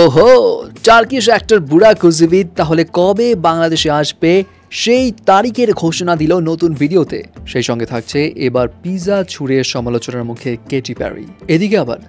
ওহো, Turkish actor বুরাক ওজিভিত তাহলে কবে বাংলাদেশে আসবে সেই তারিখের ঘোষণা দিল নতুন ভিডিওতে। সেই সঙ্গে থাকছে এবার পিজা ছুঁড়ে সমালোচনার মুখে কেটি প্যারি। এদিকে আবার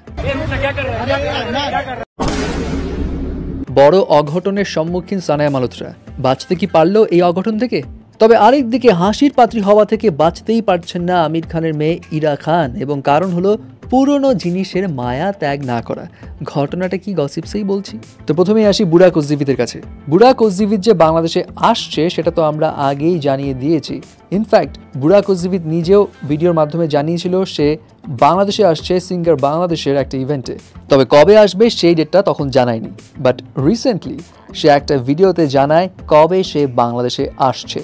বড় অঘটনের সম্মুখীন সানায়া মালহোত্রা। বাঁচতে কি পারলো এই অঘটন থেকে? তবে আরেকদিকে হাসির পাত্রী হওয়া থেকে বাঁচতেই পারছেন না আমির খানের মেয়ে ইরা খান, এবং কারণ হলো পুরনো জিনিসের মায়া ত্যাগ না করা। ঘটনাটা কি গসিপসেই বলছি। তো প্রথমেই আসি বুরাক ওজিভিতের কাছে। বুরাক ওজিভিত যে বাংলাদেশে আসছে সেটা তো আমরা আগেই জানিয়ে দিয়েছি। ইনফ্যাক্ট বুরাক ওজিভিত নিজেও ভিডিওর মাধ্যমে জানিয়েছিল সে বাংলাদেশে আসছে সিঙ্গার বাংলাদেশের একটা ইভেন্টে। তবে কবে আসবে সেই ডেটটা তখন জানায়নি, বাট রিসেন্টলি সে একটা ভিডিওতে জানায় কবে সে বাংলাদেশে আসছে।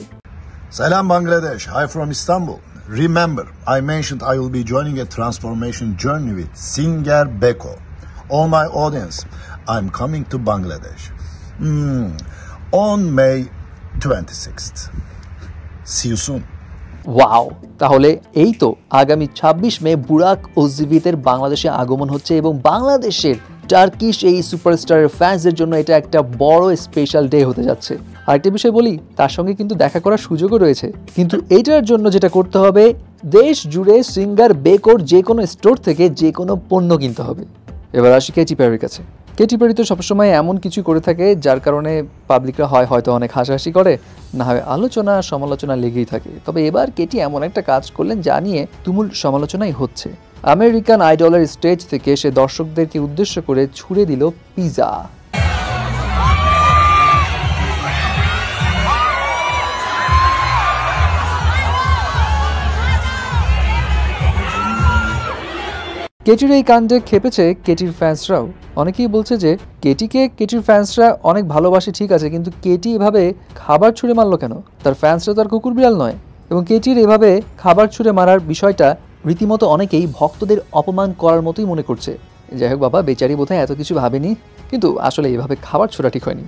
Salam Bangladesh, hi from Istanbul. Remember, I mentioned I will be joining a transformation journey with Singer Beko. All my audience, I'm coming to Bangladesh on May 26th. See you soon. Wow, তাহলে এই তো আগামী 26 মে বুরাক ওজিভিতের বাংলাদেশে আগমন হচ্ছে, এবং বাংলাদেশের Turkish এই সুপারস্টারের ফ্যান্সদের জন্য এটা একটা বড় স্পেশাল ডে হতে যাচ্ছে। আরেকটা বিষয় বলি, তার সঙ্গে কিন্তু দেখা করার সুযোগও রয়েছে, কিন্তু এটার জন্য যেটা করতে হবে দেশ জুড়ে সিঙ্গার বেকোর যে কোনো স্টোর থেকে যে কোনো পণ্য কিনতে হবে। এবার আসি কেটি প্যারির কাছে। কেটি প্যারি তো সবসময় এমন কিছু করে থাকে যার কারণে পাবলিকরা হয়তো অনেক হাসাহাসি করে, না হয় আলোচনা সমালোচনা লেগেই থাকে। তবে এবার কেটি এমন একটা কাজ করলেন যা নিয়ে তুমুল সমালোচনাই হচ্ছে। আমেরিকান আইডলের স্টেজ থেকে সে দর্শকদেরকে উদ্দেশ্য করে ছুড়ে দিল পিজা। কেটির এই কাণ্ডে খেপেছে কেটির ফ্যান্সরাও। অনেকেই বলছে যে কেটির ফ্যান্সরা অনেক ভালোবাসে ঠিক আছে, কিন্তু কেটি এভাবে খাবার ছুঁড়ে মারলো কেন? তার ফ্যান্সরা তো আর কুকুর বিড়াল নয়। এবং কেটির এভাবে খাবার ছুঁড়ে মারার বিষয়টা রীতিমতো অনেকেই ভক্তদের অপমান করার মতোই মনে করছে। যাই হোক বাবা, বেচারি বোধহয় এত কিছু ভাবেনি, কিন্তু আসলে এভাবে খাবার ছোড়া ঠিক হয়নি।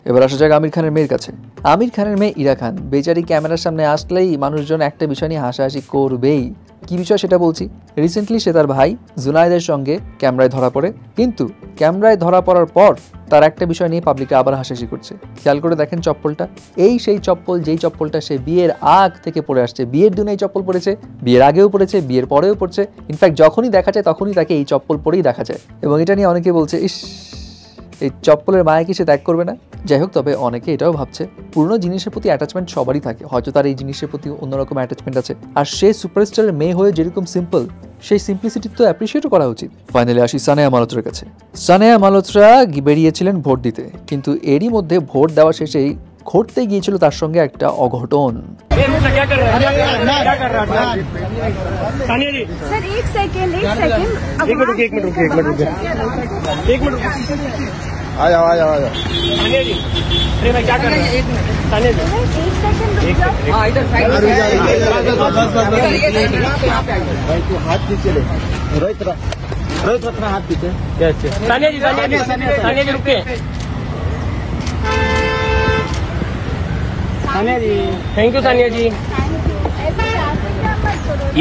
এবার আসা যাক আমির খানের মেয়ের কাছে। আমির খানের মেয়ে ইরা খান বেচারি ক্যামেরার সামনে আসলেই মানুষজন একটা বিষয় নিয়ে হাসাহাসি করবেই। কি বিষয় সেটা বলছি। রিসেন্টলি সে তার ভাই জুনায়েদের সঙ্গে ক্যামেরায় ধরা পড়ে, কিন্তু ক্যামেরায় ধরা পড়ার পর তার একটা বিষয় নিয়ে পাবলিকরা আবার হাসাহাসি করছে। খেয়াল করে দেখেন চপ্পলটা, এই সেই চপ্পল যেই চপ্পলটা সে বিয়ের আগ থেকে পরে আসছে। বিয়ের দিনে এই চপ্পল পরেছে, বিয়ের আগেও পরেছে, বিয়ের পরেও পড়ছে। ইনফ্যাক্ট যখনই দেখা যায় তখনই তাকে এই চপ্পল পরেই দেখা যায়, এবং এটা নিয়ে অনেকে বলছে ইস, এই চপ্পলের মায়া কি সে ত্যাগ করবে না? যাই হোক, তবে অনেকে এটাও ভাবছে পুরনো জিনিসের প্রতি অ্যাটাচমেন্ট সবারই থাকে, হয়তো তার এই জিনিসের প্রতি অন্যরকম অ্যাটাচমেন্ট আছে। আর সে সুপারস্টারের মেয়ে হয়ে যেরকম সিম্পল, সেই সিম্পলিসিটি তো অ্যাপ্রিসিয়েটও করা উচিত। ফাইনালি আসি সানায়া মালহোত্রার কাছে। সানায়া মালহোত্রা বেরিয়েছিলেন ভোট দিতে, কিন্তু এরই মধ্যে ভোট দেওয়া শেষেই ঘটতে গিয়েছিল তার সঙ্গে একটা অঘটন। Thank you Sania ji.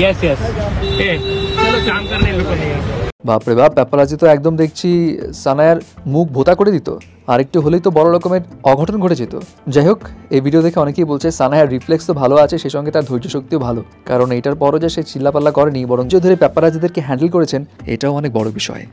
Yes yes चलो काम करने लोगों ने। বাপরে বাপ, প্যাপারাজি তো একদম দেখছি সানায়ার মুখ ভোতা করে দিত। আরেকটু হলেই তো বড় রকমের অঘটন ঘটে যেত। যাই হোক, এই ভিডিও দেখে অনেকেই বলছে সানায়ার রিফ্লেক্স তো ভালো আছে, সেই সঙ্গে তার ধৈর্য শক্তিও ভালো, কারণ এইটার পরও যে সে চিল্লাপাল্লা করেনি, বরং যে ধরে প্যাপারাজিদেরকে হ্যান্ডেল করেছেন, এটাও অনেক বড় বিষয়।